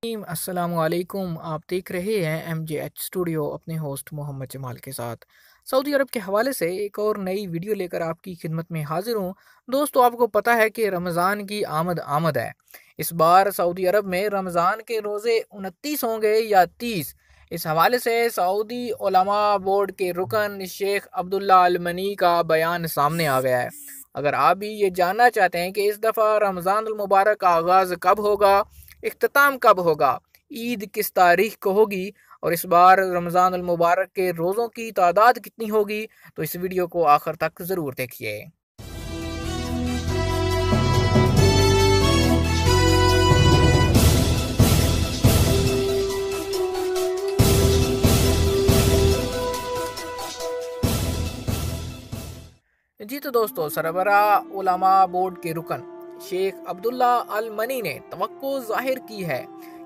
अस्सलाम वालेकुम। आप देख रहे हैं MJH स्टूडियो अपने होस्ट मोहम्मद जमाल के साथ। सऊदी अरब के हवाले से एक और नई वीडियो लेकर आपकी खिदमत में हाजिर हूँ। दोस्तों, आपको पता है कि रमज़ान की आमद आमद है। इस बार सऊदी अरब में रमज़ान के रोज़े 29 होंगे या 30। इस हवाले से सऊदी उलमा बोर्ड के रुकन शेख अब्दुल्ला अल मनी का बयान सामने आ गया है। अगर आप भी ये जानना चाहते हैं कि इस दफ़ा रमज़ान अल मुबारक का आगाज़ कब होगा, इख्तिताम कब होगा, ईद किस तारीख को होगी और इस बार रमज़ान अल मुबारक के रोज़ों की तादाद कितनी होगी, तो इस वीडियो को आखिर तक ज़रूर देखिए। जी तो दोस्तों, सरबरा उलमा बोर्ड के रुकन शेख अब्दुल्ला अल मनी ने तवक्को जाहिर की है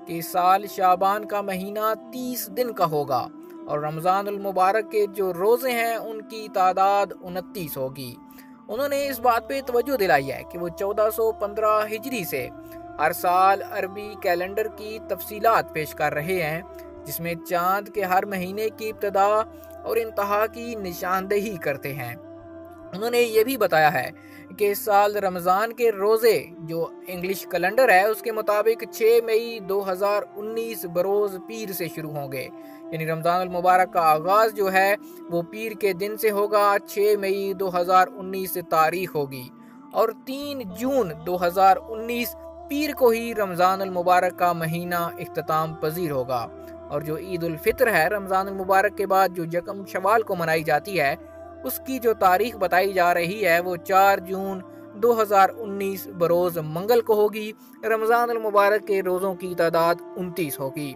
कि इस साल शाबान का महीना 30 दिन का होगा और रमज़ान अल मुबारक के जो रोज़े हैं उनकी तादाद 29 होगी। उन्होंने इस बात पे तवज्जो दिलाई है कि वो 1415 हिजरी से हर साल अरबी कैलेंडर की तफसीलात पेश कर रहे हैं, जिसमें चांद के हर महीने की इब्तदा और इंतहा की निशानदेही करते हैं। उन्होंने ये भी बताया है कि इस साल रमज़ान के रोज़े जो इंग्लिश कैलेंडर है उसके मुताबिक 6 मई 2019 बरोज़ पीर से शुरू होंगे। यानी रमज़ान अल मुबारक का आगाज़ जो है वो पीर के दिन से होगा। 6 मई 2019 तारीख होगी और 3 जून 2019 पीर को ही रमज़ान अल मुबारक का महीना इख्तिताम पजीर होगा। और जो ईद उल फितर है रमज़ान अल मुबारक के बाद जो यकम शवाल को मनाई जाती है, उसकी जो तारीख बताई जा रही है वो 4 जून 2019 बरोज़ मंगल को होगी। रमज़ान अल मुबारक के रोज़ों की तादाद 29 होगी।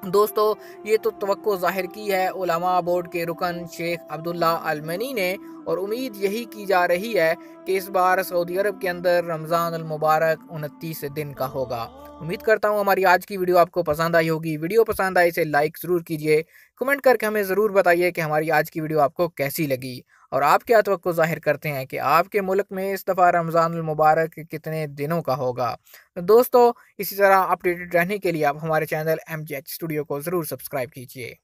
दोस्तों, ये तो तवक्को जाहिर की है उलमा बोर्ड के रुकन शेख अब्दुल्ला अल मनी ने, और उम्मीद यही की जा रही है कि इस बार सऊदी अरब के अंदर रमज़ान अल मुबारक 29 दिन का होगा। उम्मीद करता हूँ हमारी आज की वीडियो आपको पसंद आई होगी। वीडियो पसंद आई इसे लाइक ज़रूर कीजिए, कमेंट करके हमें ज़रूर बताइए कि हमारी आज की वीडियो आपको कैसी लगी और आप क्या तवक्को जाहिर करते हैं कि आपके मुल्क में इस दफ़ा रमज़ान अल मुबारक कितने दिनों का होगा। दोस्तों, इसी तरह अपडेटेड रहने के लिए आप हमारे चैनल MJH स्टूडियो को ज़रूर सब्सक्राइब कीजिए।